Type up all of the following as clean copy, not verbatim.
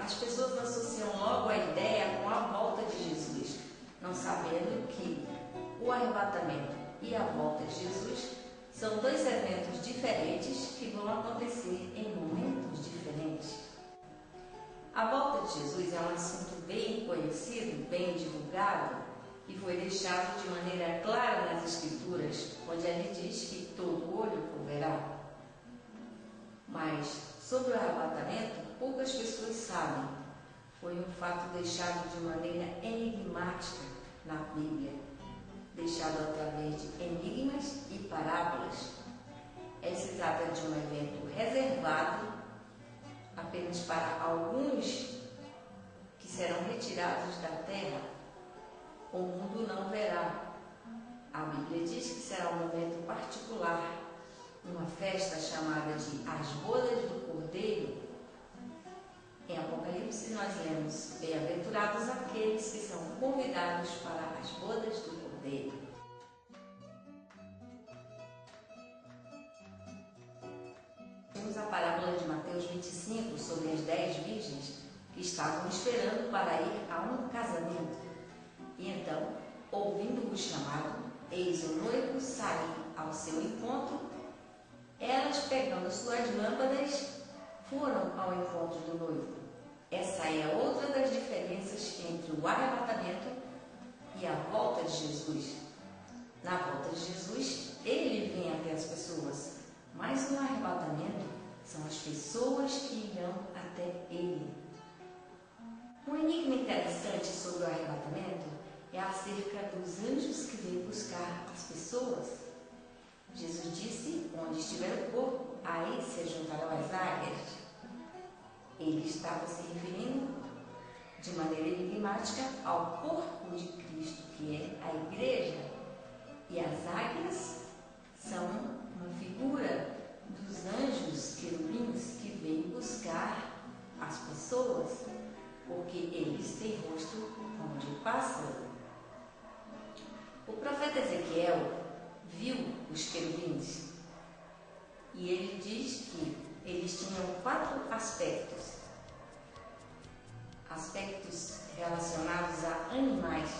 as pessoas associam logo a ideia com a volta de Jesus, não sabendo que o arrebatamento e a volta de Jesus são dois eventos diferentes que vão acontecer em momentos diferentes. A volta de Jesus é um assunto bem conhecido, bem divulgado, e foi deixado de maneira clara nas Escrituras, onde ele diz que todo olho o verá. Mas sobre o arrebatamento, poucas pessoas sabem. Foi um fato deixado de maneira enigmática na Bíblia, deixado através de enigmas e parábolas. Se trata de um evento reservado apenas para alguns que serão retirados da terra. O mundo não verá. A Bíblia diz que será um momento particular, uma festa chamada de As Bodas do Cordeiro. Em Apocalipse nós lemos: bem-aventurados aqueles que são convidados para as bodas do Cordeiro. Temos a parábola de Mateus 25 sobre as 10 virgens que estavam esperando para ir a um casamento. E então, ouvindo o chamado, eis o noivo sair ao seu encontro. Elas, pegando suas lâmpadas, foram ao encontro do noivo. Essa é outra das diferenças entre o arrebatamento e a volta de Jesus. Na volta de Jesus, ele vem até as pessoas, mas no arrebatamento são as pessoas que irão até ele. Um enigma interessante sobre o arrebatamento é acerca dos anjos que vêm buscar as pessoas. Jesus disse: onde estiver o corpo, aí se juntarão as águias. Ele estava se referindo de maneira enigmática ao corpo de Cristo, que é a igreja. E as águias são uma figura dos anjos querubins que vêm buscar as pessoas, porque eles têm rosto como de pássaro. O profeta Ezequiel viu os querubins e ele diz que eles tinham 4 aspectos relacionados a animais,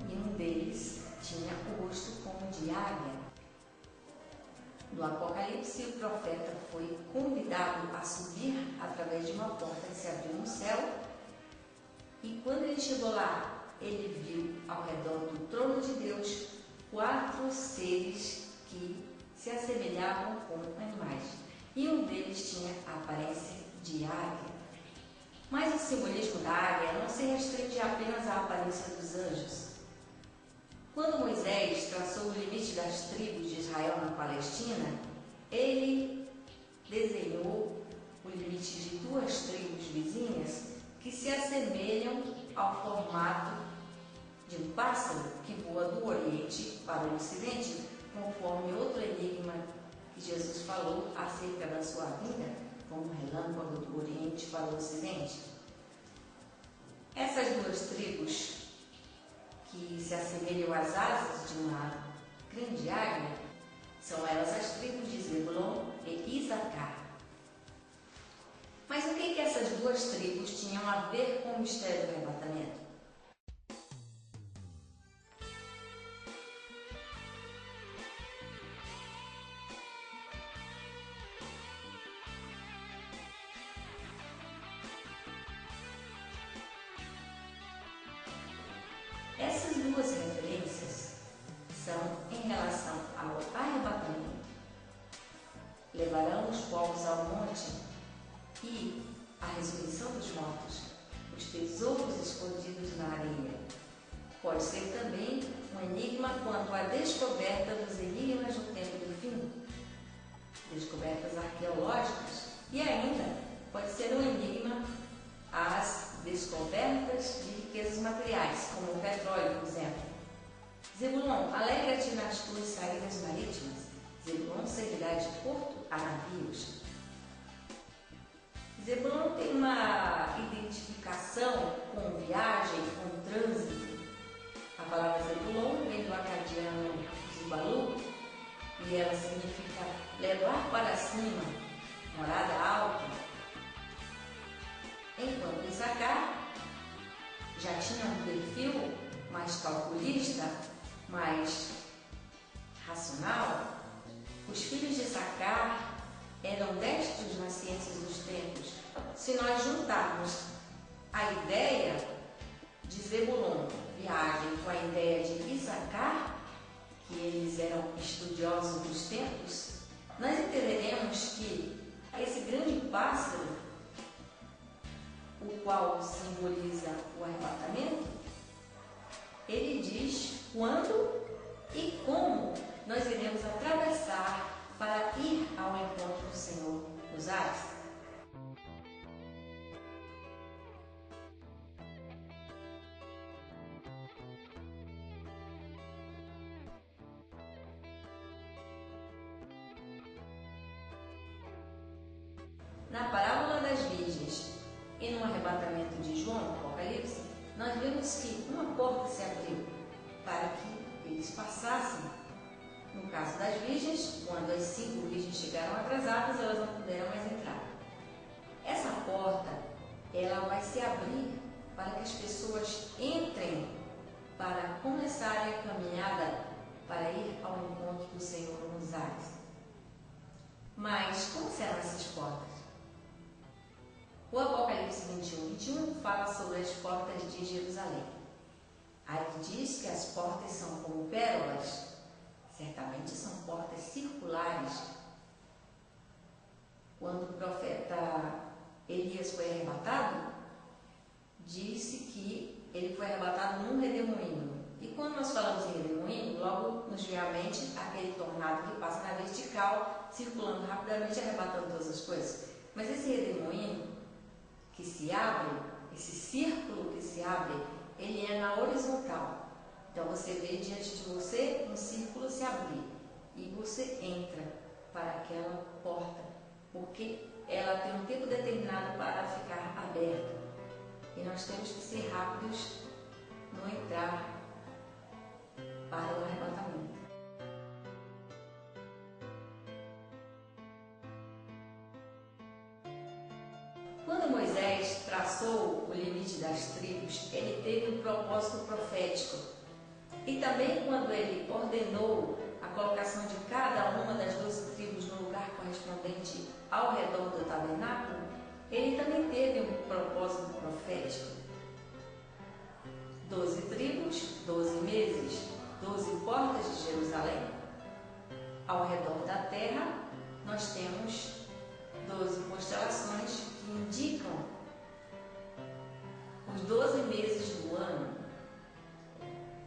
e um deles tinha o rosto como de águia. No Apocalipse, o profeta foi convidado a subir através de uma porta que se abriu no céu, e quando ele chegou lá, ele viu ao redor do trono de Deus 4 seres que se assemelhavam com animais, e um deles tinha a aparência de águia. Mas o simbolismo da águia não se restringe apenas à aparência dos anjos. Quando Moisés traçou o limite das tribos de Israel na Palestina, ele desenhou o limite de 2 tribos vizinhas que se assemelham ao formato de um pássaro que voa do Oriente para o Ocidente, conforme outro enigma que Jesus falou acerca da sua vinda, como um relâmpago do Oriente para o Ocidente. Essas 2 tribos que se assemelham às asas de uma grande águia são elas as tribos de Zebulon e Issacar. Mas o que essas 2 tribos tinham a ver com o mistério do arrebatamento? Essas 2 referências são em relação ao arrebatamento. Levarão os povos ao monte e a ressurreição dos mortos, os tesouros escondidos na areia. Pode ser também um enigma quanto à descoberta dos enigmas do tempo do fim, descobertas arqueológicas, e ainda pode ser um enigma às descobertas de riquezas materiais, como o petróleo, por exemplo. Zebulon, alegra-te nas tuas saídas marítimas. Zebulon servirá de porto a navios. Zebulon tem uma identificação com viagem, com trânsito. A palavra Zebulon vem do acadiano Zibalu e ela significa levar para cima, morada alta. já tinha um perfil mais calculista, mais racional. Os filhos de Issacar eram destros nas ciências dos tempos. Se nós juntarmos a ideia de Zebulon, viagem, com a ideia de Issacar, que eles eram estudiosos dos tempos, nós entenderemos que esse grande pássaro, o qual simboliza o arrebatamento, ele diz quando e como nós iremos atravessar para ir ao encontro do Senhor nos ares. Na parábola das virgens e no arrebatamento de João, Apocalipse, nós vemos que uma porta se abriu para que eles passassem. No caso das virgens, quando as 5 virgens chegaram atrasadas, elas não puderam mais entrar. Essa porta, ela vai se abrir para que as pessoas entrem para começarem a caminhada para ir ao encontro do Senhor nos ares. Mas como serão essas portas? O Apocalipse 21 fala sobre as portas de Jerusalém. Aí diz que as portas são como pérolas. Certamente são portas circulares. Quando o profeta Elias foi arrebatado, disse que ele foi arrebatado num redemoinho. E quando nós falamos em redemoinho, logo nos vem à mente aquele tornado que passa na vertical, circulando rapidamente, arrebatando todas as coisas. Mas esse redemoinho que se abre, esse círculo que se abre, ele é na horizontal. Então você vê diante de você um círculo se abrir e você entra para aquela porta, porque ela tem um tempo determinado para ficar aberta. E nós temos que ser rápidos no entrar para o arrebatamento. Quando Moisés traçou o limite das tribos, ele teve um propósito profético. E também quando ele ordenou a colocação de cada uma das 12 tribos no lugar correspondente ao redor do tabernáculo, ele também teve um propósito profético. 12 tribos, 12 meses, 12 portas de Jerusalém. Ao redor da terra, nós temos 12 constelações que indicam os 12 meses do ano.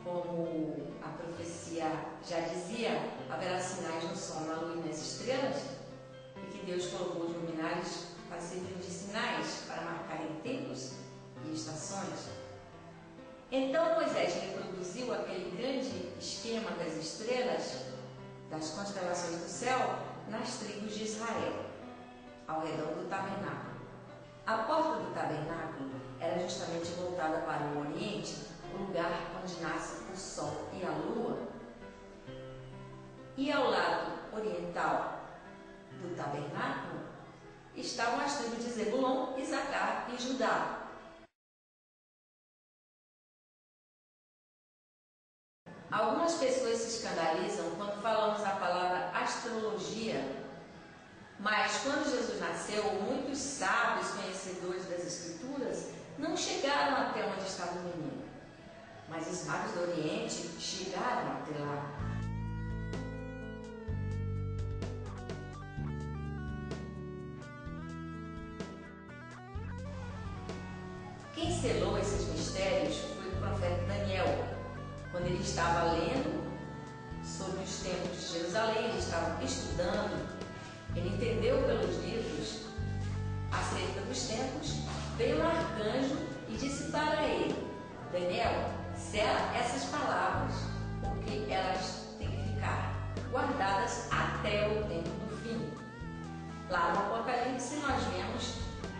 Como a profecia já dizia, haverá sinais no sol, na lua e nas estrelas, e que Deus colocou os luminares para servirem de sinais, para marcarem tempos e estações. Então Moisés reproduziu aquele grande esquema das estrelas, das constelações do céu, nas tribos de Israel, ao redor do tabernáculo. A porta do tabernáculo era justamente voltada para o Oriente, o lugar onde nasce o sol e a lua. E ao lado oriental do tabernáculo estavam as tribos de Zebulon, Issacar e Judá. Algumas pessoas se escandalizam quando falamos a palavra astrologia, mas quando Jesus nasceu, muitos sábios conhecedores das Escrituras não chegaram até onde estava o menino, mas os sábios do Oriente chegaram até lá. Quem selou esses mistérios foi o profeta Daniel. Quando ele estava lendo sobre os templos de Jerusalém, ele estava estudando, ele entendeu pelos livros acerca dos templos, veio um arcanjo e disse para ele: Daniel, sela essas palavras, porque elas têm que ficar guardadas até o tempo do fim. Lá no Apocalipse nós vemos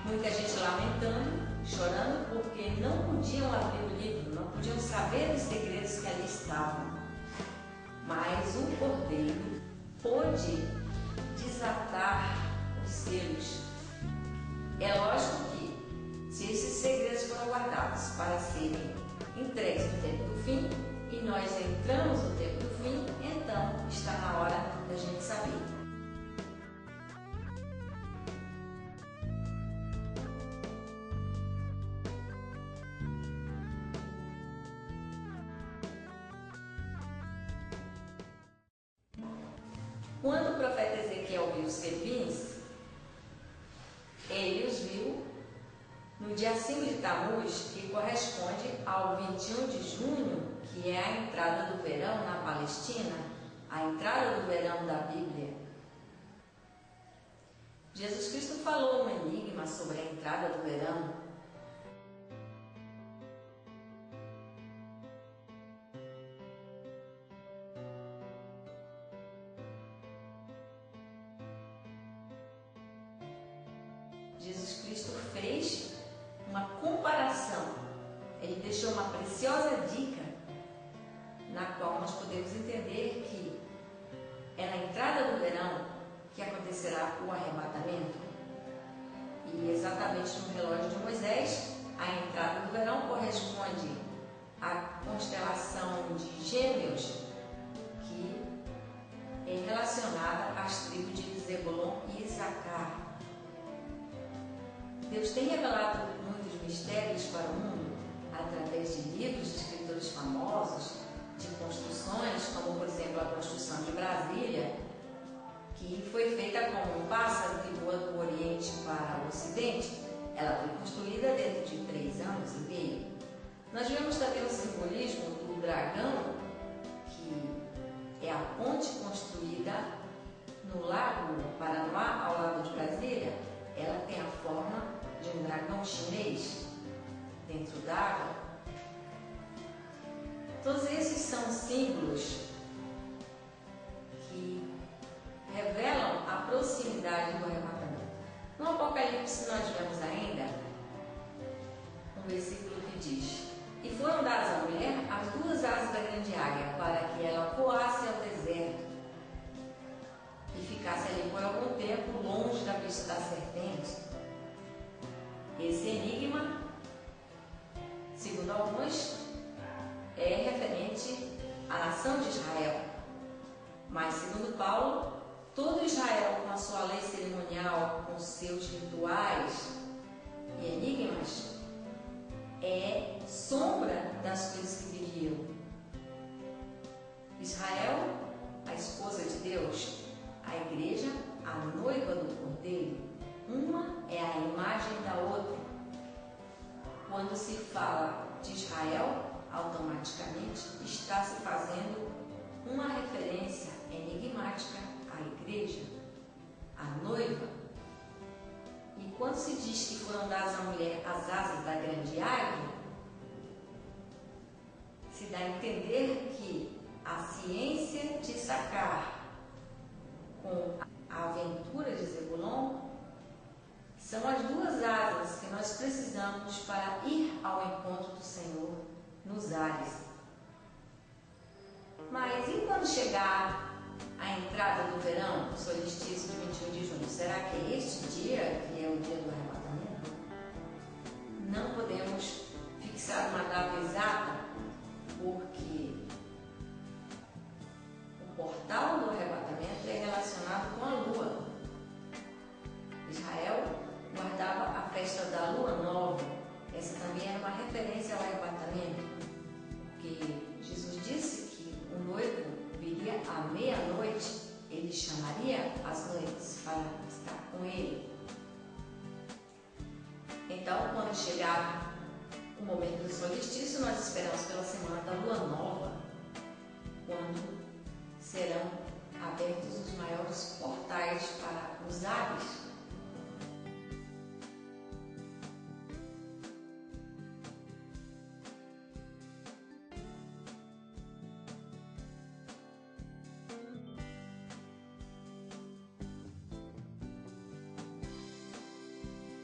muita gente lamentando, chorando, porque não podiam abrir o livro, não podiam saber os segredos que ali estavam. Mas o Cordeiro pôde desatar os selos. É lógico que, se esses segredos foram guardados para serem entregues no tempo do fim, e nós entramos no tempo do fim, então está na hora da gente saber. Quando o profeta Ezequiel viu os serafins, ele os viu no dia 5 de Tammuz, que corresponde ao 21 de junho, que é a entrada do verão na Palestina, a entrada do verão da Bíblia. Jesus Cristo falou um enigma sobre a entrada do verão. Jesus Cristo fez uma comparação, ele deixou uma preciosa dica na qual nós podemos entender que é na entrada do verão que acontecerá o arrebatamento. E exatamente no relógio de Moisés, a entrada do verão corresponde à constelação de Gêmeos, que é relacionada às tribos de Zebulon e Issacar. Deus tem revelado muitos mistérios para o mundo através de livros de escritores famosos, de construções, como por exemplo a construção de Brasília, que foi feita como um pássaro que voa do Oriente para o Ocidente. Ela foi construída dentro de 3 anos e meio. Nós vemos também o simbolismo do dragão, que é a ponte construída no Lago Paranoá, ao lado de Brasília. Ela tem a forma de um dragão chinês dentro d'água. Todos esses são símbolos que revelam a proximidade do arrebatamento. No Apocalipse nós vemos ainda um versículo que diz: e foram dadas à mulher as 2 asas da grande águia, para que ela voasse ao deserto e ficasse ali por algum tempo, longe da vista da serpente. Esse enigma, segundo alguns, é referente à nação de Israel. Mas, segundo Paulo, todo Israel, com a sua lei cerimonial, com seus rituais e enigmas, é sombra das coisas que viriam. Israel, a esposa de Deus, a igreja, a noiva do Cordeiro, uma é a imagem da outra. Quando se fala de Israel, automaticamente está se fazendo uma referência enigmática à igreja, à noiva. E quando se diz que foram dadas à mulher as asas da grande águia, se dá a entender que a ciência de Issacar com a aventura de Zebulon são as 2 asas que nós precisamos para ir ao encontro do Senhor nos ares. Mas e quando chegar a entrada do verão, o solstício de 21 de junho? Será que é este dia que é o dia do arrebatamento? Não podemos fixar uma data exata, porque o portal do arrebatamento é relacionado com a lua. Israel guardava a festa da lua nova. Essa também era uma referência ao arrebatamento, porque Jesus disse que o noivo viria à meia-noite, ele chamaria as noivas para estar com ele. Então, quando chegar o momento do solstício, nós esperamos pela semana da lua nova, quando serão abertos os maiores portais para os ares.